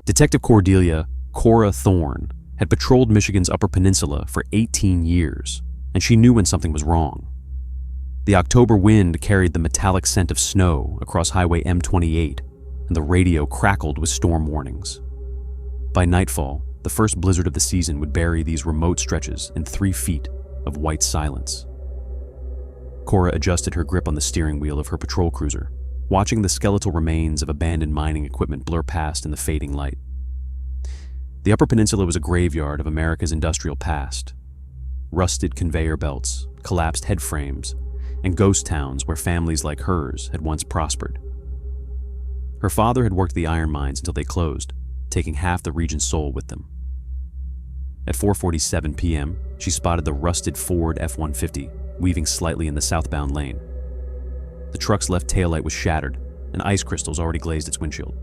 Detective Cordelia Cora Thorne had patrolled Michigan's Upper Peninsula for 18 years, and she knew when something was wrong. The October wind carried the metallic scent of snow across Highway M28, and the radio crackled with storm warnings. By nightfall, the first blizzard of the season would bury these remote stretches in 3 feet of white silence. Cora adjusted her grip on the steering wheel of her patrol cruiser, watching the skeletal remains of abandoned mining equipment blur past in the fading light. The Upper Peninsula was a graveyard of America's industrial past. Rusted conveyor belts, collapsed head frames, and ghost towns where families like hers had once prospered. Her father had worked the iron mines until they closed, taking half the region's soul with them. At 4:47 p.m., she spotted the rusted Ford F-150 weaving slightly in the southbound lane. The truck's left taillight was shattered, and ice crystals already glazed its windshield.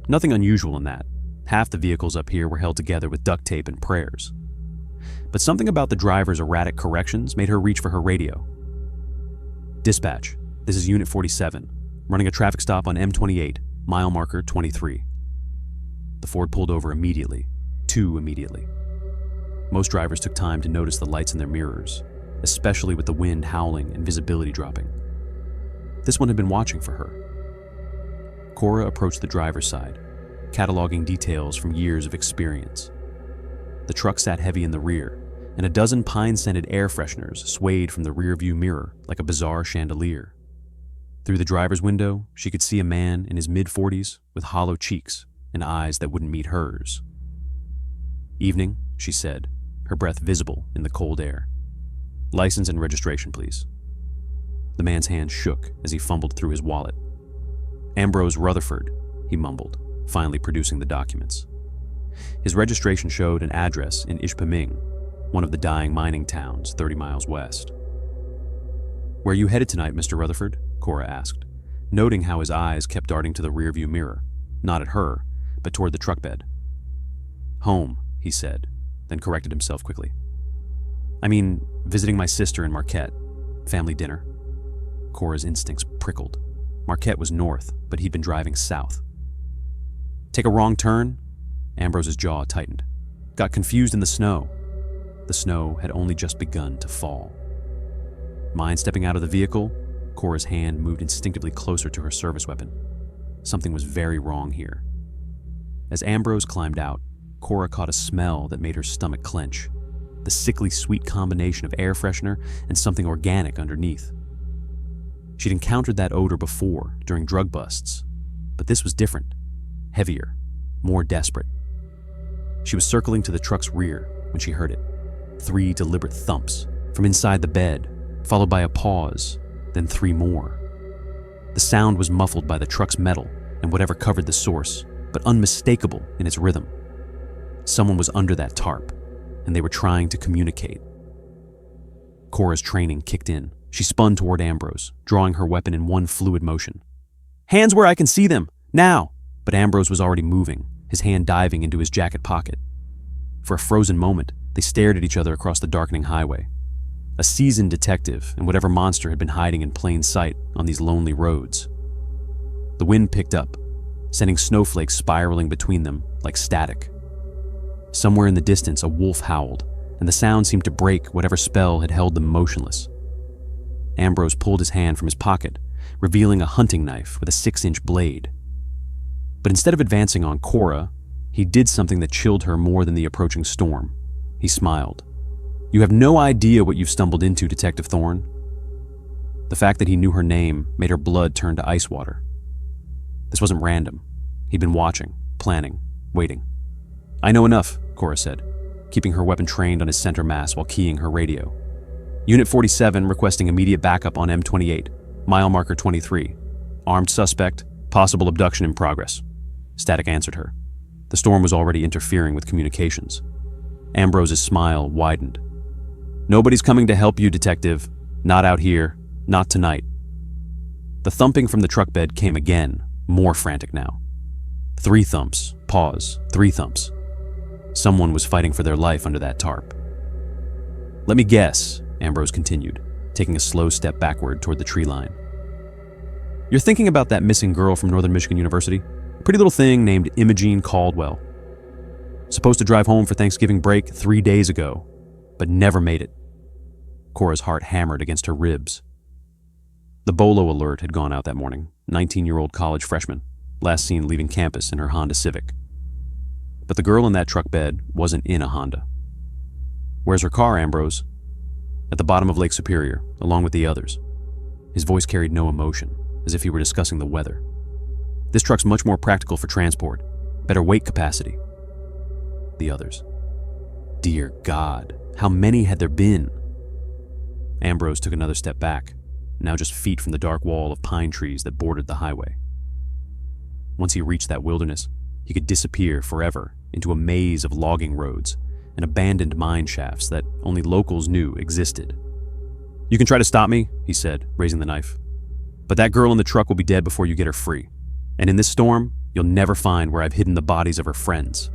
Nothing unusual in that. Half the vehicles up here were held together with duct tape and prayers. But something about the driver's erratic corrections made her reach for her radio. "Dispatch, this is Unit 47, running a traffic stop on M28, mile marker 23. The Ford pulled over immediately, too immediately. Most drivers took time to notice the lights in their mirrors, especially with the wind howling and visibility dropping. This one had been watching for her. Cora approached the driver's side, cataloging details from years of experience. The truck sat heavy in the rear, and a dozen pine-scented air fresheners swayed from the rearview mirror like a bizarre chandelier. Through the driver's window, she could see a man in his mid-40s with hollow cheeks and eyes that wouldn't meet hers. "Evening," she said, her breath visible in the cold air. "License and registration, please." The man's hand shook as he fumbled through his wallet. "Ambrose Rutherford," he mumbled, finally producing the documents. His registration showed an address in Ishpeming, one of the dying mining towns 30 miles west. "Where are you headed tonight, Mr. Rutherford?" Cora asked, noting how his eyes kept darting to the rearview mirror, not at her, but toward the truck bed. "Home," he said, then corrected himself quickly. "I mean, visiting my sister in Marquette. Family dinner." Cora's instincts prickled. Marquette was north, but he'd been driving south. "Take a wrong turn?" Ambrose's jaw tightened. "Got confused in the snow." The snow had only just begun to fall. Mind stepping out of the vehicle? Cora's hand moved instinctively closer to her service weapon. Something was very wrong here. As Ambrose climbed out, Cora caught a smell that made her stomach clench. The sickly sweet combination of air freshener and something organic underneath. She'd encountered that odor before, during drug busts, but this was different, heavier, more desperate. She was circling to the truck's rear when she heard it. 3 deliberate thumps from inside the bed, followed by a pause, then 3 more. The sound was muffled by the truck's metal and whatever covered the source, but unmistakable in its rhythm. Someone was under that tarp, and they were trying to communicate. Cora's training kicked in. She spun toward Ambrose, drawing her weapon in one fluid motion. "Hands where I can see them, now!" But Ambrose was already moving, his hand diving into his jacket pocket. For a frozen moment, they stared at each other across the darkening highway. A seasoned detective and whatever monster had been hiding in plain sight on these lonely roads. The wind picked up, sending snowflakes spiraling between them like static. Somewhere in the distance, a wolf howled, and the sound seemed to break whatever spell had held them motionless. Ambrose pulled his hand from his pocket, revealing a hunting knife with a 6-inch blade. But instead of advancing on Cora, he did something that chilled her more than the approaching storm. He smiled. "You have no idea what you've stumbled into, Detective Thorne." The fact that he knew her name made her blood turn to ice water. This wasn't random. He'd been watching, planning, waiting. "I know enough," Cora said, keeping her weapon trained on his center mass while keying her radio. "Unit 47 requesting immediate backup on M28, mile marker 23. Armed suspect, possible abduction in progress." Static answered her. The storm was already interfering with communications. Ambrose's smile widened. "Nobody's coming to help you, Detective. Not out here. Not tonight." The thumping from the truck bed came again, more frantic now. 3 thumps, pause, 3 thumps. Someone was fighting for their life under that tarp. "Let me guess," Ambrose continued, taking a slow step backward toward the tree line. "You're thinking about that missing girl from Northern Michigan University? A pretty little thing named Imogene Caldwell. Supposed to drive home for Thanksgiving break 3 days ago, but never made it. Cora's heart hammered against her ribs. The Bolo alert had gone out that morning. 19-year-old college freshman, last seen leaving campus in her Honda Civic. But the girl in that truck bed wasn't in a Honda. "Where's her car, Ambrose?" "At the bottom of Lake Superior, along with the others." His voice carried no emotion, as if he were discussing the weather. "This truck's much more practical for transport. Better weight capacity." The others. Dear God, how many had there been? Ambrose took another step back, now just feet from the dark wall of pine trees that bordered the highway. Once he reached that wilderness, he could disappear forever into a maze of logging roads and abandoned mine shafts that only locals knew existed. "You can try to stop me," he said, raising the knife. "But that girl in the truck will be dead before you get her free. And in this storm, you'll never find where I've hidden the bodies of her friends."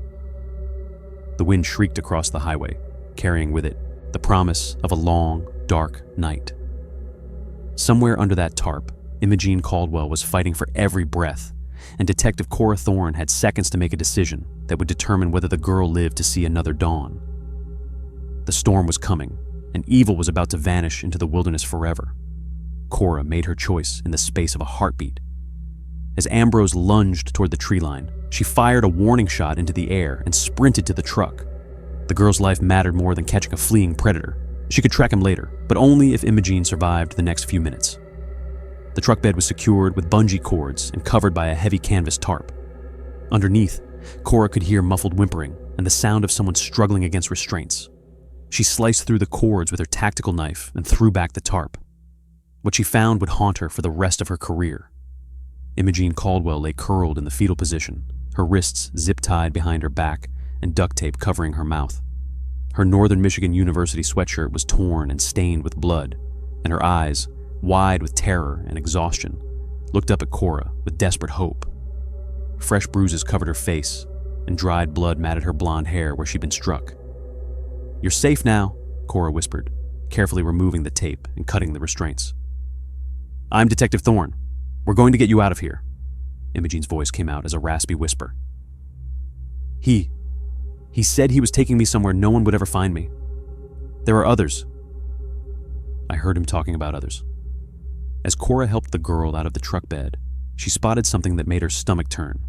The wind shrieked across the highway, carrying with it the promise of a long, dark night. Somewhere under that tarp, Imogene Caldwell was fighting for every breath, and Detective Cora Thorne had seconds to make a decision that would determine whether the girl lived to see another dawn. The storm was coming, and evil was about to vanish into the wilderness forever. Cora made her choice in the space of a heartbeat. As Ambrose lunged toward the tree line, she fired a warning shot into the air and sprinted to the truck. The girl's life mattered more than catching a fleeing predator. She could track him later, but only if Imogene survived the next few minutes. The truck bed was secured with bungee cords and covered by a heavy canvas tarp. Underneath, Cora could hear muffled whimpering and the sound of someone struggling against restraints. She sliced through the cords with her tactical knife and threw back the tarp. What she found would haunt her for the rest of her career. Imogene Caldwell lay curled in the fetal position, her wrists zip-tied behind her back and duct tape covering her mouth. Her Northern Michigan University sweatshirt was torn and stained with blood, and her eyes, wide with terror and exhaustion, looked up at Cora with desperate hope. Fresh bruises covered her face, and dried blood matted her blonde hair where she'd been struck. "You're safe now," Cora whispered, carefully removing the tape and cutting the restraints. "I'm Detective Thorne. We're going to get you out of here." Imogene's voice came out as a raspy whisper. He said he was taking me somewhere no one would ever find me. There are others." I heard him talking about others. As Cora helped the girl out of the truck bed, she spotted something that made her stomach turn.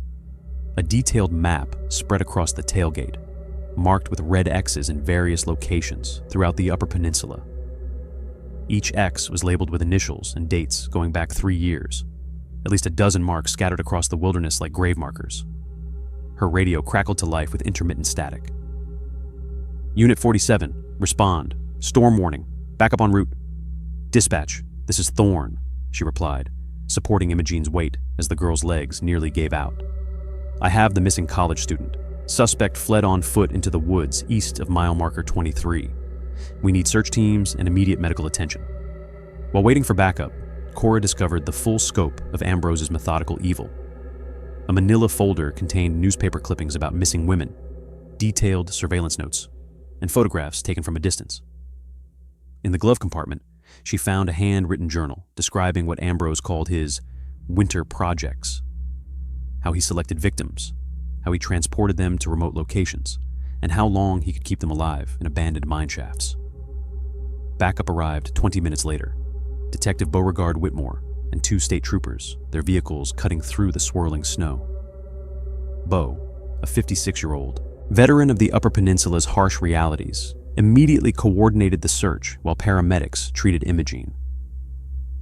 A detailed map spread across the tailgate, marked with red X's in various locations throughout the Upper Peninsula. Each X was labeled with initials and dates going back 3 years, at least a dozen marks scattered across the wilderness like grave markers. Her radio crackled to life with intermittent static. "Unit 47, respond. Storm warning. Back up en route." "Dispatch, this is Thorne," she replied, supporting Imogene's weight as the girl's legs nearly gave out. "I have the missing college student. Suspect fled on foot into the woods east of mile marker 23. We need search teams and immediate medical attention." While waiting for backup, Cora discovered the full scope of Ambrose's methodical evil. A manila folder contained newspaper clippings about missing women, detailed surveillance notes, and photographs taken from a distance. In the glove compartment, she found a handwritten journal describing what Ambrose called his winter projects. How he selected victims, how he transported them to remote locations, and how long he could keep them alive in abandoned mine shafts. Backup arrived 20 minutes later. Detective Beauregard Whitmore and 2 state troopers, their vehicles cutting through the swirling snow. Beau, a 56-year-old, veteran of the Upper Peninsula's harsh realities, immediately coordinated the search while paramedics treated Imogene.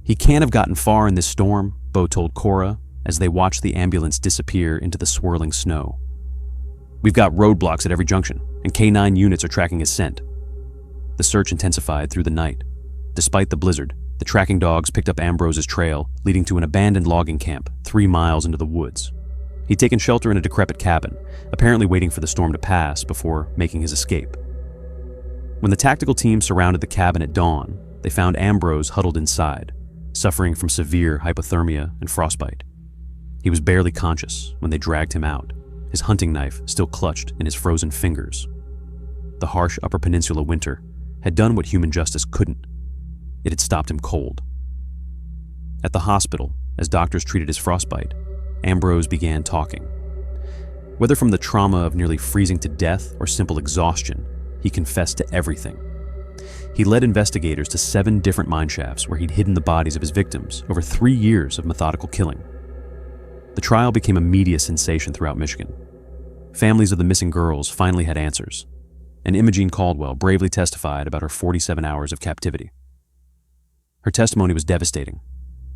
"He can't have gotten far in this storm," Beau told Cora as they watched the ambulance disappear into the swirling snow. "We've got roadblocks at every junction, and K9 units are tracking his scent." The search intensified through the night. Despite the blizzard, the tracking dogs picked up Ambrose's trail, leading to an abandoned logging camp 3 miles into the woods. He'd taken shelter in a decrepit cabin, apparently waiting for the storm to pass before making his escape. When the tactical team surrounded the cabin at dawn, they found Ambrose huddled inside, suffering from severe hypothermia and frostbite. He was barely conscious when they dragged him out, his hunting knife still clutched in his frozen fingers. The harsh Upper Peninsula winter had done what human justice couldn't. It had stopped him cold. At the hospital, as doctors treated his frostbite, Ambrose began talking. Whether from the trauma of nearly freezing to death or simple exhaustion, he confessed to everything. He led investigators to 7 different mine shafts where he'd hidden the bodies of his victims over 3 years of methodical killing. The trial became a media sensation throughout Michigan. Families of the missing girls finally had answers, and Imogene Caldwell bravely testified about her 47 hours of captivity. Her testimony was devastating.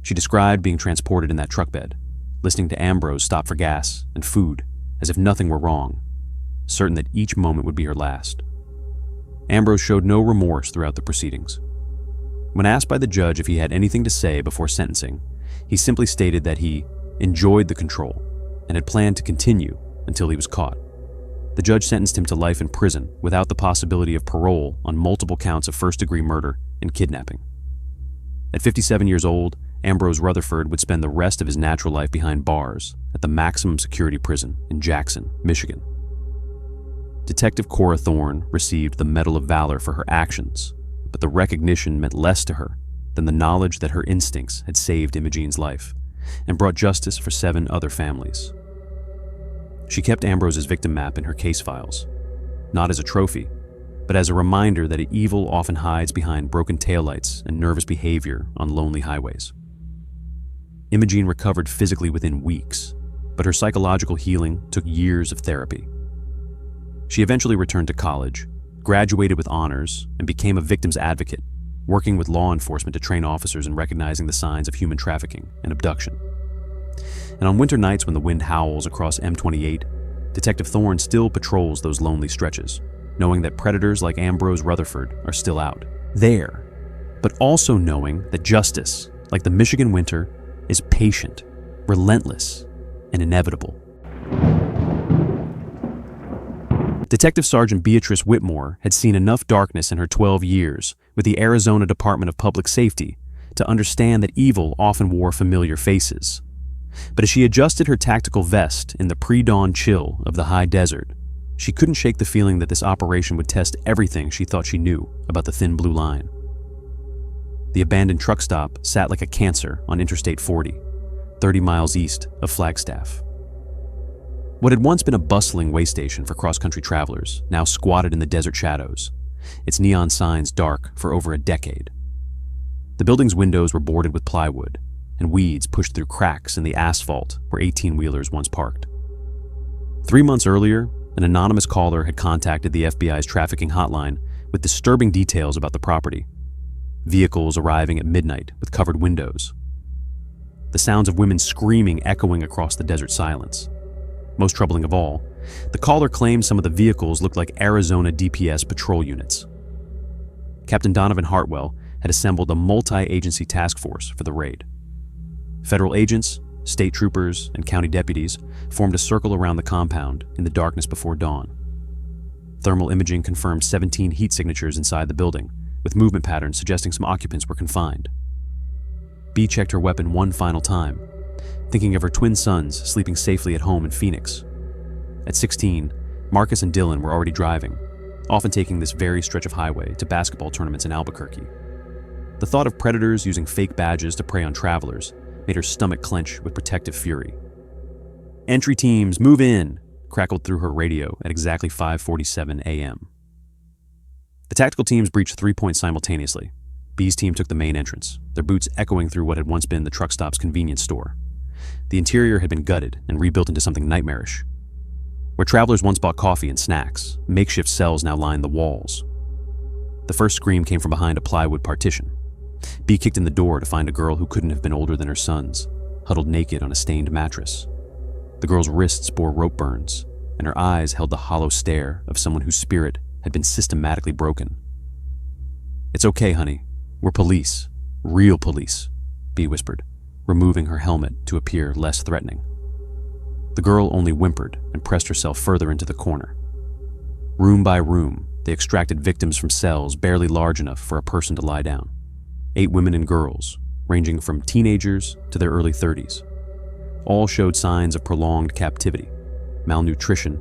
She described being transported in that truck bed, listening to Ambrose stop for gas and food, as if nothing were wrong, certain that each moment would be her last. Ambrose showed no remorse throughout the proceedings. When asked by the judge if he had anything to say before sentencing, he simply stated that he enjoyed the control and had planned to continue until he was caught. The judge sentenced him to life in prison without the possibility of parole on multiple counts of first-degree murder and kidnapping. At 57 years old, Ambrose Rutherford would spend the rest of his natural life behind bars at the maximum security prison in Jackson, Michigan. Detective Cora Thorne received the Medal of Valor for her actions, but the recognition meant less to her than the knowledge that her instincts had saved Imogene's life and brought justice for 7 other families. She kept Ambrose's victim map in her case files, not as a trophy, but as a reminder that evil often hides behind broken taillights and nervous behavior on lonely highways. Imogene recovered physically within weeks, but her psychological healing took years of therapy. She eventually returned to college, graduated with honors, and became a victim's advocate, working with law enforcement to train officers in recognizing the signs of human trafficking and abduction. And on winter nights when the wind howls across M28, Detective Thorne still patrols those lonely stretches, knowing that predators like Ambrose Rutherford are still out there, but also knowing that justice, like the Michigan winter, is patient, relentless, and inevitable. Detective Sergeant Beatrice Whitmore had seen enough darkness in her 12 years with the Arizona Department of Public Safety to understand that evil often wore familiar faces. But as she adjusted her tactical vest in the pre-dawn chill of the high desert, she couldn't shake the feeling that this operation would test everything she thought she knew about the thin blue line. The abandoned truck stop sat like a cancer on Interstate 40, 30 miles east of Flagstaff. What had once been a bustling way station for cross-country travelers now squatted in the desert shadows, its neon signs dark for over a decade. The building's windows were boarded with plywood, and weeds pushed through cracks in the asphalt where 18-wheelers once parked. 3 months earlier, an anonymous caller had contacted the FBI's trafficking hotline with disturbing details about the property. Vehicles arriving at midnight with covered windows. The sounds of women screaming echoing across the desert silence. Most troubling of all, the caller claimed some of the vehicles looked like Arizona DPS patrol units. Captain Donovan Hartwell had assembled a multi-agency task force for the raid. Federal agents, state troopers, and county deputies formed a circle around the compound in the darkness before dawn. Thermal imaging confirmed 17 heat signatures inside the building, with movement patterns suggesting some occupants were confined. Bee checked her weapon one final time, thinking of her twin sons sleeping safely at home in Phoenix. At 16, Marcus and Dylan were already driving, often taking this very stretch of highway to basketball tournaments in Albuquerque. The thought of predators using fake badges to prey on travelers made her stomach clench with protective fury. "Entry teams, move in!" crackled through her radio at exactly 5:47 a.m. The tactical teams breached 3 points simultaneously. Bee's team took the main entrance, their boots echoing through what had once been the truck stop's convenience store. The interior had been gutted and rebuilt into something nightmarish. Where travelers once bought coffee and snacks, makeshift cells now lined the walls. The first scream came from behind a plywood partition. Bee kicked in the door to find a girl who couldn't have been older than her sons, huddled naked on a stained mattress. The girl's wrists bore rope burns, and her eyes held the hollow stare of someone whose spirit had been systematically broken. "It's okay, honey. We're police. Real police," Bee whispered, removing her helmet to appear less threatening. The girl only whimpered and pressed herself further into the corner. Room by room, they extracted victims from cells barely large enough for a person to lie down. 8 women and girls, ranging from teenagers to their early 30s. All showed signs of prolonged captivity, malnutrition,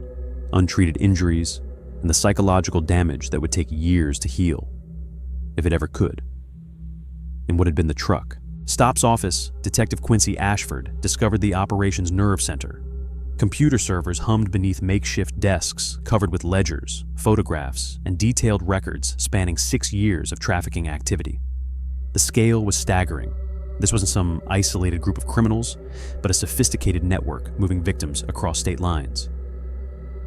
untreated injuries, and the psychological damage that would take years to heal, if it ever could. In what had been the truck, Stop's office, Detective Quincy Ashford, discovered the operation's nerve center. Computer servers hummed beneath makeshift desks covered with ledgers, photographs, and detailed records spanning 6 years of trafficking activity. The scale was staggering. This wasn't some isolated group of criminals, but a sophisticated network moving victims across state lines.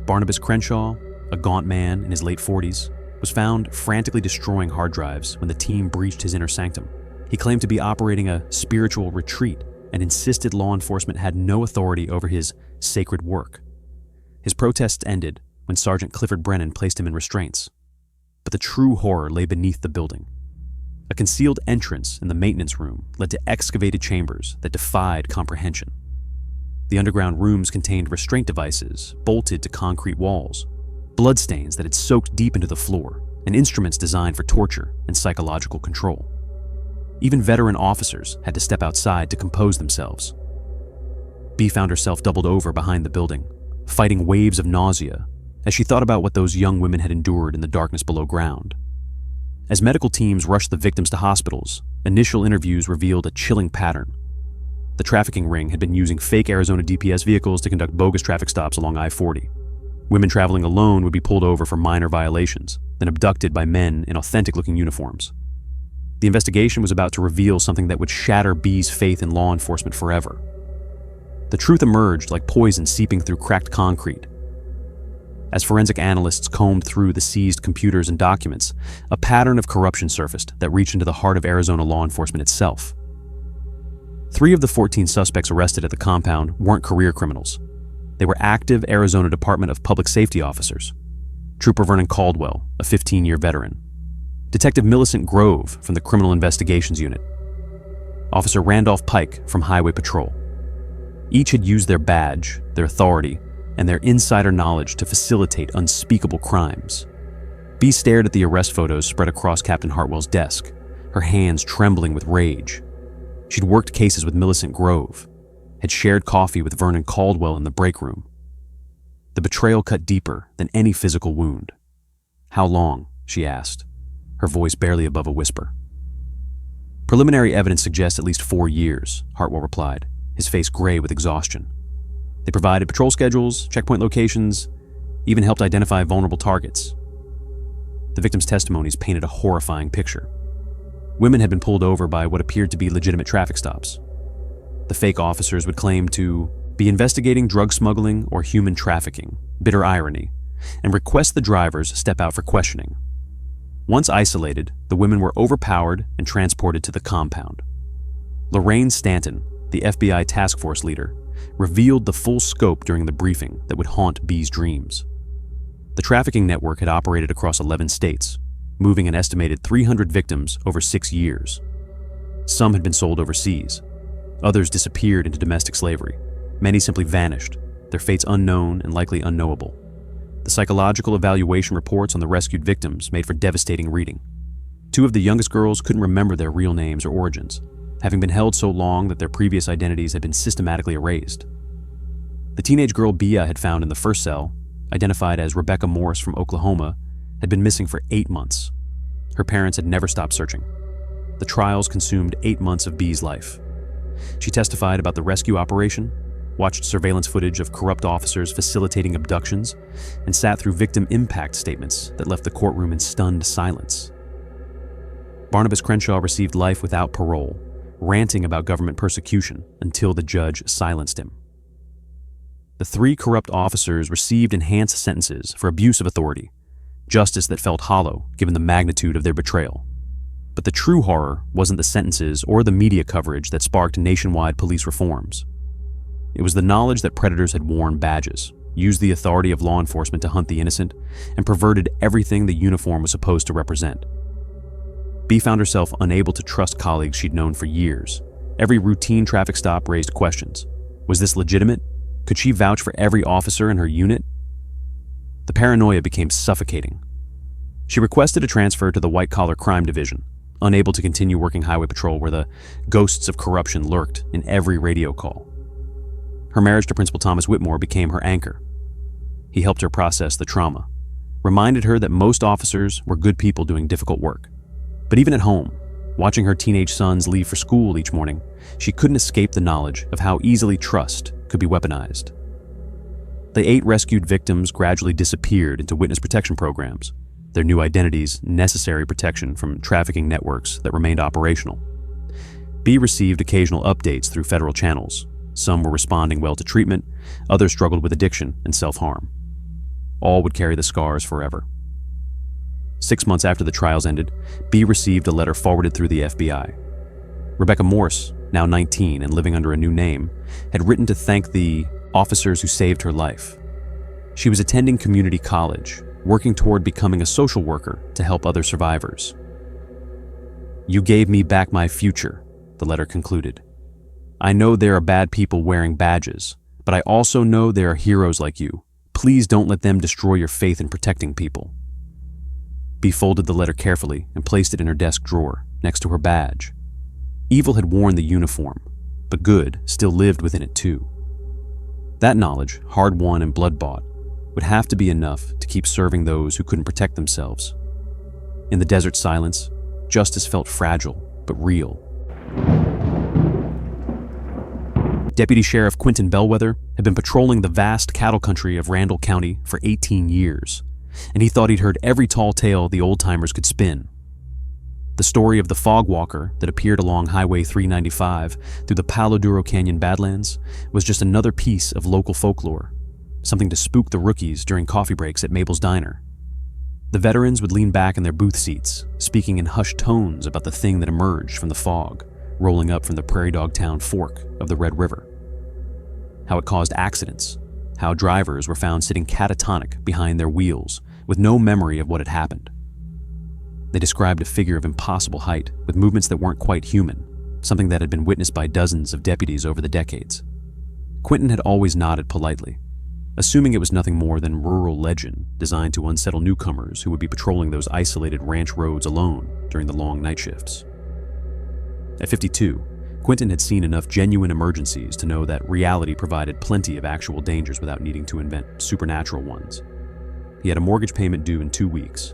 Barnabas Crenshaw, a gaunt man in his late 40s, was found frantically destroying hard drives when the team breached his inner sanctum. He claimed to be operating a spiritual retreat and insisted law enforcement had no authority over his sacred work. His protests ended when Sergeant Clifford Brennan placed him in restraints. But the true horror lay beneath the building. A concealed entrance in the maintenance room led to excavated chambers that defied comprehension. The underground rooms contained restraint devices bolted to concrete walls, bloodstains that had soaked deep into the floor, and instruments designed for torture and psychological control. Even veteran officers had to step outside to compose themselves. Bea found herself doubled over behind the building, fighting waves of nausea as she thought about what those young women had endured in the darkness below ground. As medical teams rushed the victims to hospitals, initial interviews revealed a chilling pattern. The trafficking ring had been using fake Arizona DPS vehicles to conduct bogus traffic stops along I-40. Women traveling alone would be pulled over for minor violations, then abducted by men in authentic-looking uniforms. The investigation was about to reveal something that would shatter Bea's faith in law enforcement forever. The truth emerged like poison seeping through cracked concrete. As forensic analysts combed through the seized computers and documents, a pattern of corruption surfaced that reached into the heart of Arizona law enforcement itself. 3 of the 14 suspects arrested at the compound weren't career criminals. They were active Arizona Department of Public Safety officers. Trooper Vernon Caldwell, a 15-year veteran. Detective Millicent Grove from the Criminal Investigations Unit. Officer Randolph Pike from Highway Patrol. Each had used their badge, their authority, and their insider knowledge to facilitate unspeakable crimes. Bea stared at the arrest photos spread across Captain Hartwell's desk, her hands trembling with rage. She'd worked cases with Millicent Grove, had shared coffee with Vernon Caldwell in the break room. The betrayal cut deeper than any physical wound. "How long?" she asked, her voice barely above a whisper. "Preliminary evidence suggests at least 4 years," Hartwell replied, his face gray with exhaustion. "They provided patrol schedules, checkpoint locations, even helped identify vulnerable targets." The victims' testimonies painted a horrifying picture. Women had been pulled over by what appeared to be legitimate traffic stops. The fake officers would claim to be investigating drug smuggling or human trafficking, bitter irony, and request the drivers step out for questioning. Once isolated, the women were overpowered and transported to the compound. Lorraine Stanton, the FBI task force leader, revealed the full scope during the briefing that would haunt Bea's dreams. The trafficking network had operated across 11 states, moving an estimated 300 victims over 6 years. Some had been sold overseas. Others disappeared into domestic slavery. Many simply vanished, their fates unknown and likely unknowable. The psychological evaluation reports on the rescued victims made for devastating reading. 2 of the youngest girls couldn't remember their real names or origins, having been held so long that their previous identities had been systematically erased. The teenage girl Bea had found in the first cell, identified as Rebecca Morse from Oklahoma, had been missing for 8 months. Her parents had never stopped searching. The trials consumed 8 months of Bea's life. She testified about the rescue operation, watched surveillance footage of corrupt officers facilitating abductions, and sat through victim impact statements that left the courtroom in stunned silence. Barnabas Crenshaw received life without parole, ranting about government persecution until the judge silenced him. The 3 corrupt officers received enhanced sentences for abuse of authority, justice that felt hollow given the magnitude of their betrayal. But the true horror wasn't the sentences or the media coverage that sparked nationwide police reforms. It was the knowledge that predators had worn badges, used the authority of law enforcement to hunt the innocent, and perverted everything the uniform was supposed to represent. Bea found herself unable to trust colleagues she'd known for years. Every routine traffic stop raised questions. Was this legitimate? Could she vouch for every officer in her unit? The paranoia became suffocating. She requested a transfer to the white-collar crime division, unable to continue working highway patrol where the ghosts of corruption lurked in every radio call. Her marriage to Principal Thomas Whitmore became her anchor. He helped her process the trauma, reminded her that most officers were good people doing difficult work. But even at home, Watching her teenage sons leave for school each morning, she couldn't escape the knowledge of how easily trust could be weaponized. The 8 rescued victims gradually disappeared into witness protection programs, their new identities necessary protection from trafficking networks that remained operational. B received occasional updates through federal channels. Some were responding well to treatment, others struggled with addiction and self-harm. All would carry the scars forever. 6 months after the trials ended, B received a letter forwarded through the FBI. Rebecca Morse, now 19 and living under a new name, had written to thank the officers who saved her life. She was attending community college, working toward becoming a social worker to help other survivors. "You gave me back my future," the letter concluded. "I know there are bad people wearing badges, but I also know there are heroes like you. Please don't let them destroy your faith in protecting people." B folded the letter carefully and placed it in her desk drawer, next to her badge. Evil had worn the uniform, but good still lived within it too. That knowledge, hard-won and blood-bought, would have to be enough to keep serving those who couldn't protect themselves. In the desert silence, justice felt fragile but real. Deputy Sheriff Quentin Bellwether had been patrolling the vast cattle country of Randall County for 18 years, and he thought he'd heard every tall tale the old-timers could spin. The story of the fog walker that appeared along Highway 395 through the Palo Duro Canyon Badlands was just another piece of local folklore, something to spook the rookies during coffee breaks at Mabel's Diner. The veterans would lean back in their booth seats, speaking in hushed tones about the thing that emerged from the fog, rolling up from the Prairie Dog Town fork of the Red River. How it caused accidents, how drivers were found sitting catatonic behind their wheels with no memory of what had happened. They described a figure of impossible height with movements that weren't quite human, something that had been witnessed by dozens of deputies over the decades. Quentin had always nodded politely, assuming it was nothing more than rural legend designed to unsettle newcomers who would be patrolling those isolated ranch roads alone during the long night shifts. At 52, Quentin had seen enough genuine emergencies to know that reality provided plenty of actual dangers without needing to invent supernatural ones. He had a mortgage payment due in 2 weeks.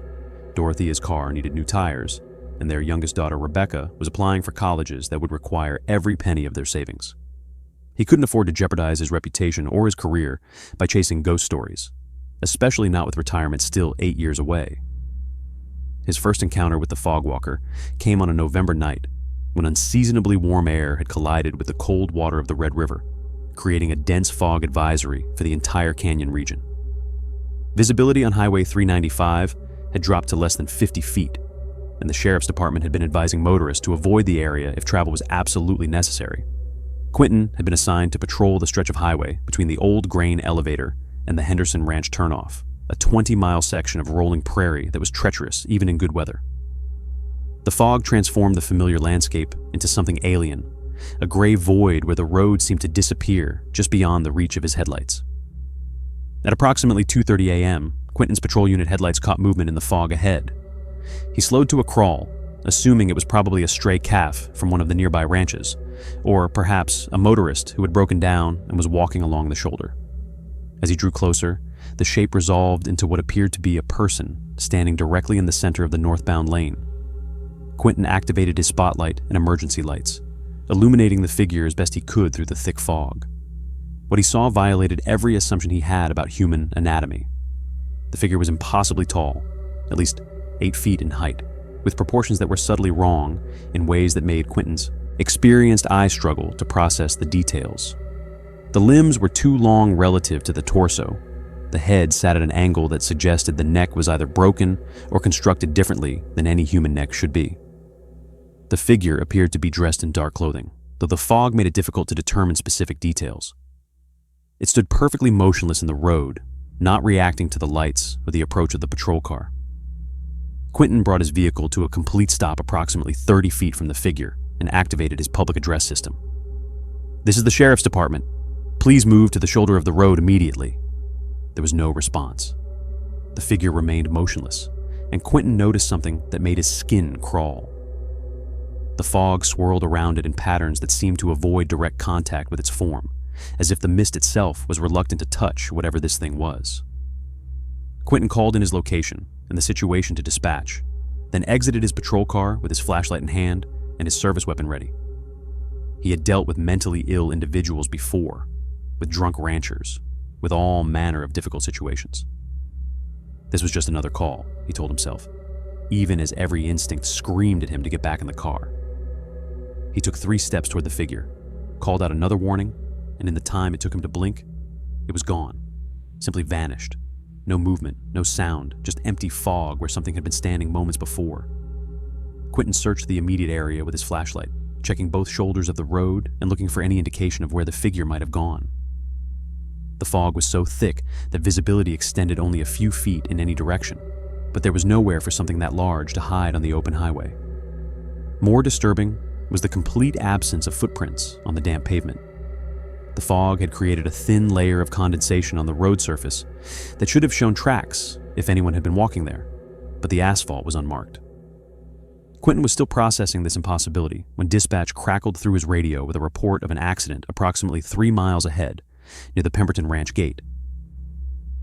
Dorothea's car needed new tires, and their youngest daughter, Rebecca, was applying for colleges that would require every penny of their savings. He couldn't afford to jeopardize his reputation or his career by chasing ghost stories, especially not with retirement still 8 years away. His first encounter with the fog walker came on a November night when unseasonably warm air had collided with the cold water of the Red River, creating a dense fog advisory for the entire canyon region. Visibility on Highway 395 had dropped to less than 50 feet, and the sheriff's department had been advising motorists to avoid the area if travel was absolutely necessary. Quentin had been assigned to patrol the stretch of highway between the Old Grain Elevator and the Henderson Ranch Turnoff, a 20-mile section of rolling prairie that was treacherous even in good weather. The fog transformed the familiar landscape into something alien, a gray void where the road seemed to disappear just beyond the reach of his headlights. At approximately 2:30 a.m., Quentin's patrol unit headlights caught movement in the fog ahead. He slowed to a crawl, assuming it was probably a stray calf from one of the nearby ranches, or perhaps a motorist who had broken down and was walking along the shoulder. As he drew closer, the shape resolved into what appeared to be a person standing directly in the center of the northbound lane. Quentin activated his spotlight and emergency lights, illuminating the figure as best he could through the thick fog. What he saw violated every assumption he had about human anatomy. The figure was impossibly tall, at least 8 feet in height, with proportions that were subtly wrong in ways that made Quentin's experienced eye struggle to process the details. The limbs were too long relative to the torso. The head sat at an angle that suggested the neck was either broken or constructed differently than any human neck should be. The figure appeared to be dressed in dark clothing, though the fog made it difficult to determine specific details. It stood perfectly motionless in the road, not reacting to the lights or the approach of the patrol car. Quentin brought his vehicle to a complete stop approximately 30 feet from the figure and activated his public address system. "This is the sheriff's department. Please move to the shoulder of the road immediately." There was no response. The figure remained motionless, and Quentin noticed something that made his skin crawl. The fog swirled around it in patterns that seemed to avoid direct contact with its form, as if the mist itself was reluctant to touch whatever this thing was. Quentin called in his location and the situation to dispatch, then exited his patrol car with his flashlight in hand and his service weapon ready. He had dealt with mentally ill individuals before, with drunk ranchers, with all manner of difficult situations. This was just another call, he told himself, even as every instinct screamed at him to get back in the car. He took 3 steps toward the figure, called out another warning, and in the time it took him to blink, it was gone, simply vanished. No movement, no sound, just empty fog where something had been standing moments before. Quentin searched the immediate area with his flashlight, checking both shoulders of the road and looking for any indication of where the figure might have gone. The fog was so thick that visibility extended only a few feet in any direction, but there was nowhere for something that large to hide on the open highway. More disturbing was the complete absence of footprints on the damp pavement. The fog had created a thin layer of condensation on the road surface that should have shown tracks if anyone had been walking there, but the asphalt was unmarked. Quentin was still processing this impossibility when dispatch crackled through his radio with a report of an accident approximately 3 miles ahead, near the Pemberton Ranch gate.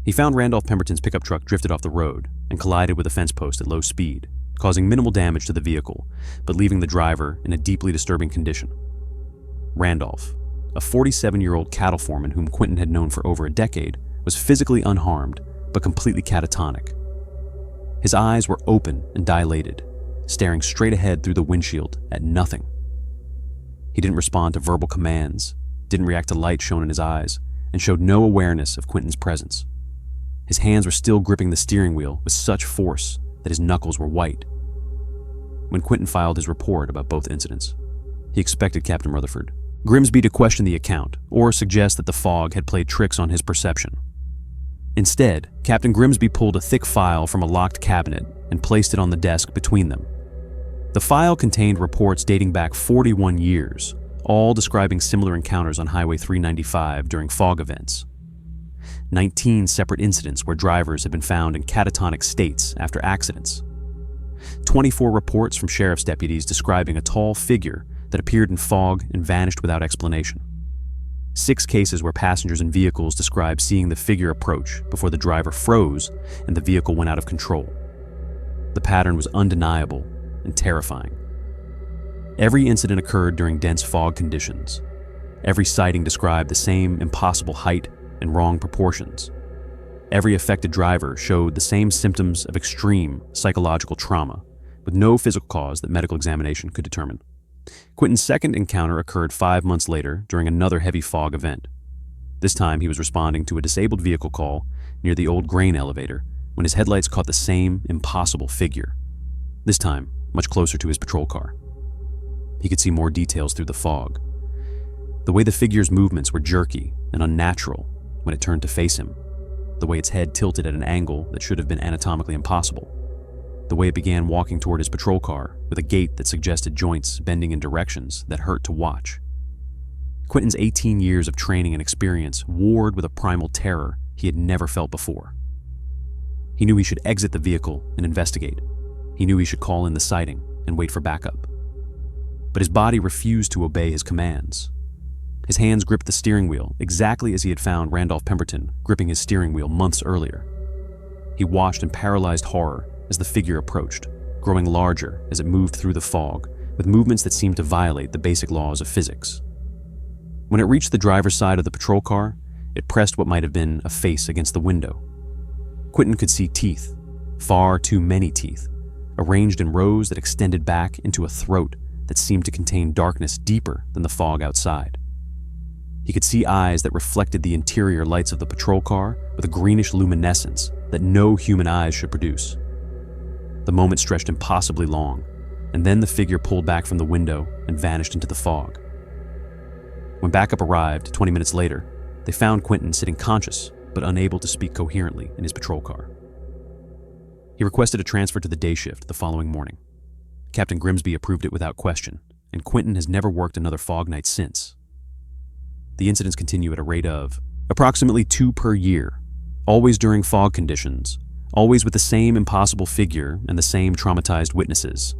He found Randolph Pemberton's pickup truck drifted off the road and collided with a fence post at low speed, causing minimal damage to the vehicle, but leaving the driver in a deeply disturbing condition. Randolph, a 47-year-old cattle foreman whom Quentin had known for over a decade, was physically unharmed, but completely catatonic. His eyes were open and dilated, staring straight ahead through the windshield at nothing. He didn't respond to verbal commands, didn't react to light shown in his eyes, and showed no awareness of Quentin's presence. His hands were still gripping the steering wheel with such force that his knuckles were white. When Quentin filed his report about both incidents, he expected Captain Rutherford, Grimsby, to question the account or suggest that the fog had played tricks on his perception. Instead, Captain Grimsby pulled a thick file from a locked cabinet and placed it on the desk between them. The file contained reports dating back 41 years, all describing similar encounters on Highway 395 during fog events. 19 separate incidents where drivers had been found in catatonic states after accidents. 24 reports from sheriff's deputies describing a tall figure that appeared in fog and vanished without explanation. 6 cases where passengers in vehicles described seeing the figure approach before the driver froze and the vehicle went out of control. The pattern was undeniable and terrifying. Every incident occurred during dense fog conditions. Every sighting described the same impossible height and wrong proportions. Every affected driver showed the same symptoms of extreme psychological trauma, with no physical cause that medical examination could determine. Quentin's second encounter occurred 5 months later during another heavy fog event. This time he was responding to a disabled vehicle call near the old grain elevator when his headlights caught the same impossible figure, this time much closer to his patrol car. He could see more details through the fog. The way the figure's movements were jerky and unnatural when it turned to face him, the way its head tilted at an angle that should have been anatomically impossible, the way it began walking toward his patrol car with a gait that suggested joints bending in directions that hurt to watch. Quentin's 18 years of training and experience warred with a primal terror he had never felt before. He knew he should exit the vehicle and investigate. He knew he should call in the sighting and wait for backup. But his body refused to obey his commands. His hands gripped the steering wheel exactly as he had found Randolph Pemberton gripping his steering wheel months earlier. He watched in paralyzed horror as the figure approached, growing larger as it moved through the fog, with movements that seemed to violate the basic laws of physics. When it reached the driver's side of the patrol car, it pressed what might have been a face against the window. Quentin could see teeth, far too many teeth, arranged in rows that extended back into a throat that seemed to contain darkness deeper than the fog outside. He could see eyes that reflected the interior lights of the patrol car with a greenish luminescence that no human eyes should produce. The moment stretched impossibly long, and then the figure pulled back from the window and vanished into the fog. When backup arrived 20 minutes later, they found Quentin sitting conscious but unable to speak coherently in his patrol car. He requested a transfer to the day shift the following morning. Captain Grimsby approved it without question, and Quentin has never worked another fog night since. The incidents continue at a rate of approximately 2 per year, always during fog conditions, always with the same impossible figure and the same traumatized witnesses.